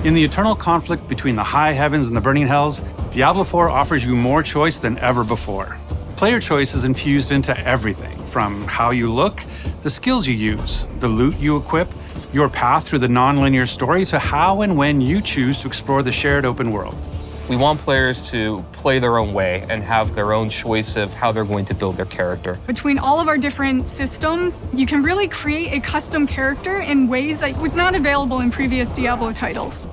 In the eternal conflict between the high heavens and the burning hells, Diablo IV offers you more choice than ever before. Player choice is infused into everything, from how you look, the skills you use, the loot you equip, your path through the non-linear story, to how and when you choose to explore the shared open world. We want players to play their own way and have their own choice of how they're going to build their character. Between all of our different systems, you can really create a custom character in ways that was not available in previous Diablo titles.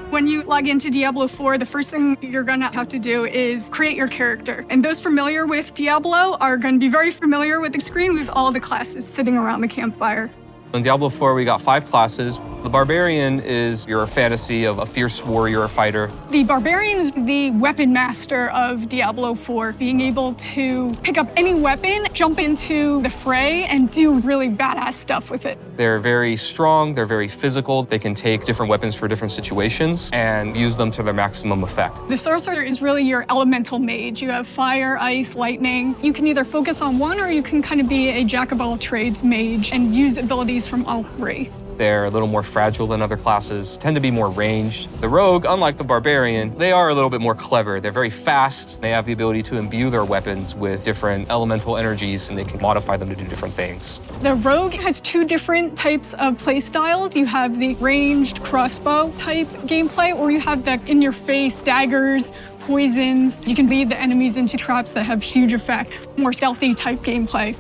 When you log into Diablo IV, the first thing you're gonna have to do is create your character. And those familiar with Diablo are gonna be very familiar with the screen with all the classes sitting around the campfire. In Diablo IV, we got 5 classes. The Barbarian is your fantasy of a fierce warrior fighter. The Barbarian is the weapon master of Diablo IV, being able to pick up any weapon, jump into the fray, and do really badass stuff with it. They're very strong, they're very physical. They can take different weapons for different situations and use them to their maximum effect. The Sorcerer is really your elemental mage. You have fire, ice, lightning. You can either focus on one or you can kind of be a jack-of-all-trades mage and use abilities from all 3. They're a little more fragile than other classes, tend to be more ranged. The Rogue, unlike the Barbarian, they are a little bit more clever. They're very fast. They have the ability to imbue their weapons with different elemental energies, and they can modify them to do different things. The Rogue has 2 different types of play styles. You have the ranged crossbow type gameplay, or you have the in-your-face daggers, poisons. You can lead the enemies into traps that have huge effects, more stealthy type gameplay.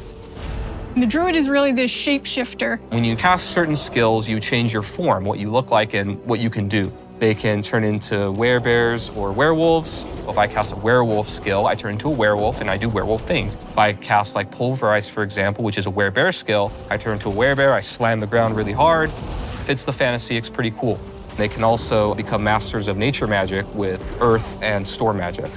The Druid is really this shapeshifter. When you cast certain skills, you change your form, what you look like and what you can do. They can turn into werebears or werewolves. If I cast a werewolf skill, I turn into a werewolf and I do werewolf things. If I cast like Pulverize, for example, which is a werebear skill, I turn into a werebear, I slam the ground really hard. Fits the fantasy, it's pretty cool. They can also become masters of nature magic with earth and store magic.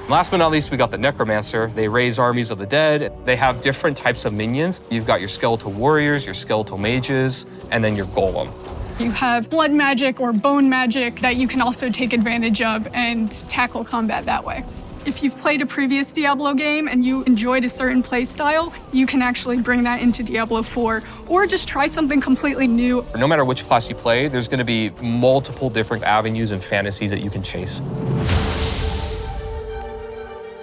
Last but not least, we got the Necromancer. They raise armies of the dead. They have different types of minions. You've got your skeletal warriors, your skeletal mages, and then your golem. You have blood magic or bone magic that you can also take advantage of and tackle combat that way. If you've played a previous Diablo game and you enjoyed a certain play style, you can actually bring that into Diablo IV, or just try something completely new. No matter which class you play, there's going to be multiple different avenues and fantasies that you can chase.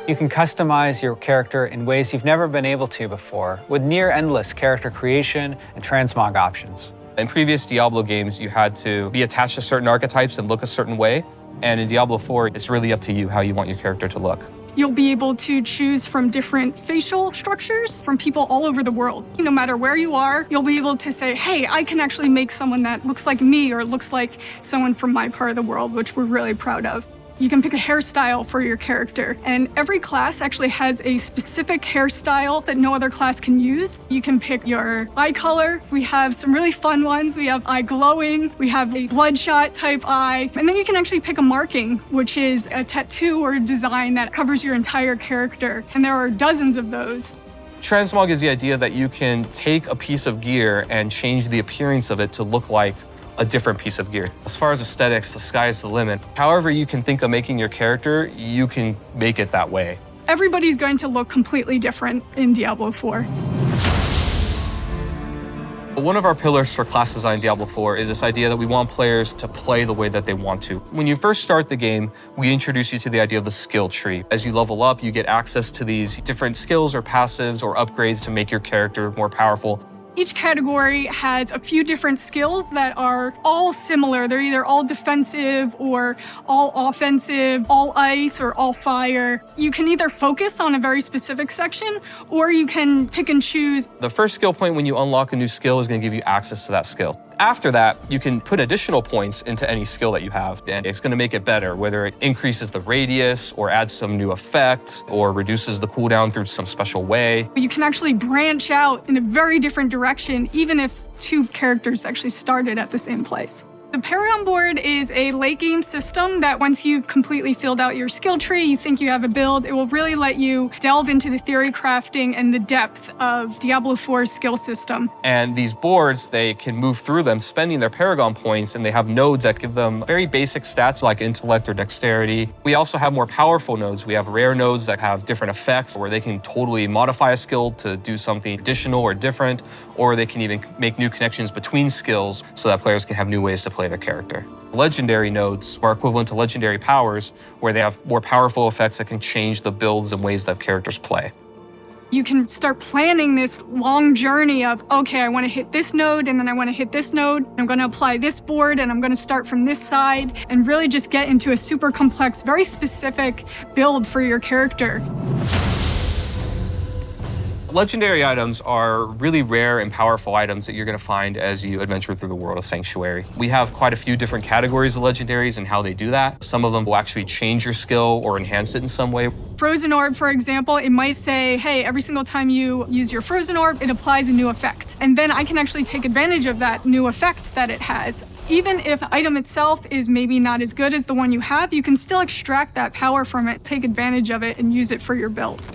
You can customize your character in ways you've never been able to before, with near-endless character creation and transmog options. In previous Diablo games, you had to be attached to certain archetypes and look a certain way. And in Diablo IV, it's really up to you how you want your character to look. You'll be able to choose from different facial structures from people all over the world. No matter where you are, you'll be able to say, hey, I can actually make someone that looks like me or looks like someone from my part of the world, which we're really proud of. You can pick a hairstyle for your character, and every class actually has a specific hairstyle that no other class can use. You can pick your eye color. We have some really fun ones. We have eye glowing, we have a bloodshot type eye, and then you can actually pick a marking, which is a tattoo or a design that covers your entire character, and there are dozens of those. Transmog is the idea that you can take a piece of gear and change the appearance of it to look like a different piece of gear. As far as aesthetics, the sky's the limit. However you can think of making your character, you can make it that way. Everybody's going to look completely different in Diablo IV. One of our pillars for class design in Diablo IV is this idea that we want players to play the way that they want to. When you first start the game, we introduce you to the idea of the skill tree. As you level up, you get access to these different skills or passives or upgrades to make your character more powerful. Each category has a few different skills that are all similar. They're either all defensive or all offensive, all ice or all fire. You can either focus on a very specific section or you can pick and choose. The first skill point when you unlock a new skill is going to give you access to that skill. After that, you can put additional points into any skill that you have, and it's going to make it better, whether it increases the radius or adds some new effect or reduces the cooldown through some special way. You can actually branch out in a very different direction, even if 2 characters actually started at the same place. The Paragon board is a late game system that once you've completely filled out your skill tree, you think you have a build, it will really let you delve into the theory crafting and the depth of Diablo 4's skill system. And these boards, they can move through them spending their Paragon points, and they have nodes that give them very basic stats like intellect or dexterity. We also have more powerful nodes. We have rare nodes that have different effects where they can totally modify a skill to do something additional or different, or they can even make new connections between skills so that players can have new ways to play their character. Legendary nodes are equivalent to legendary powers, where they have more powerful effects that can change the builds and ways that characters play. You can start planning this long journey of, okay, I want to hit this node, and then I want to hit this node. I'm going to apply this board, and I'm going to start from this side, and really just get into a super complex, very specific build for your character. Legendary items are really rare and powerful items that you're going to find as you adventure through the world of Sanctuary. We have quite a few different categories of legendaries and how they do that. Some of them will actually change your skill or enhance it in some way. Frozen Orb, for example, it might say, hey, every single time you use your Frozen Orb, it applies a new effect. And then I can actually take advantage of that new effect that it has. Even if the item itself is maybe not as good as the one you have, you can still extract that power from it, take advantage of it, and use it for your build.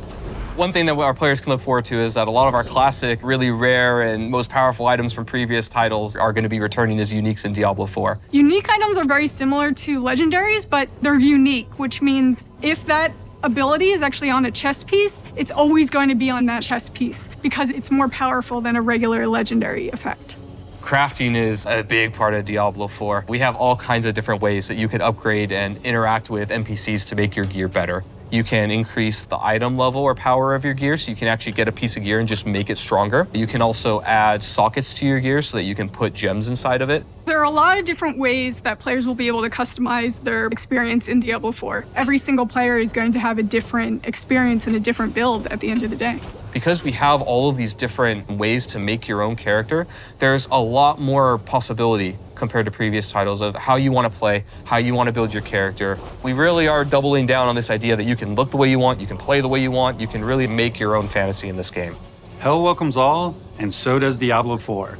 One thing that our players can look forward to is that a lot of our classic, really rare and most powerful items from previous titles are going to be returning as uniques in Diablo 4. Unique items are very similar to legendaries, but they're unique, which means if that ability is actually on a chess piece, it's always going to be on that chess piece because it's more powerful than a regular legendary effect. Crafting is a big part of Diablo 4. We have all kinds of different ways that you can upgrade and interact with NPCs to make your gear better. You can increase the item level or power of your gear, so you can actually get a piece of gear and just make it stronger. You can also add sockets to your gear so that you can put gems inside of it. There are a lot of different ways that players will be able to customize their experience in Diablo 4. Every single player is going to have a different experience and a different build at the end of the day. Because we have all of these different ways to make your own character, there's a lot more possibility compared to previous titles of how you want to play, how you want to build your character. We really are doubling down on this idea that you can look the way you want, you can play the way you want, you can really make your own fantasy in this game. Hell welcomes all, and so does Diablo 4.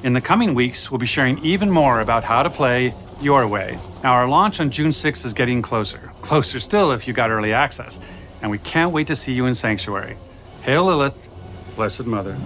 In the coming weeks, we'll be sharing even more about how to play your way. Now, our launch on June 6th is getting closer. Closer still if you got early access. And we can't wait to see you in Sanctuary. Hail Lilith, Blessed Mother.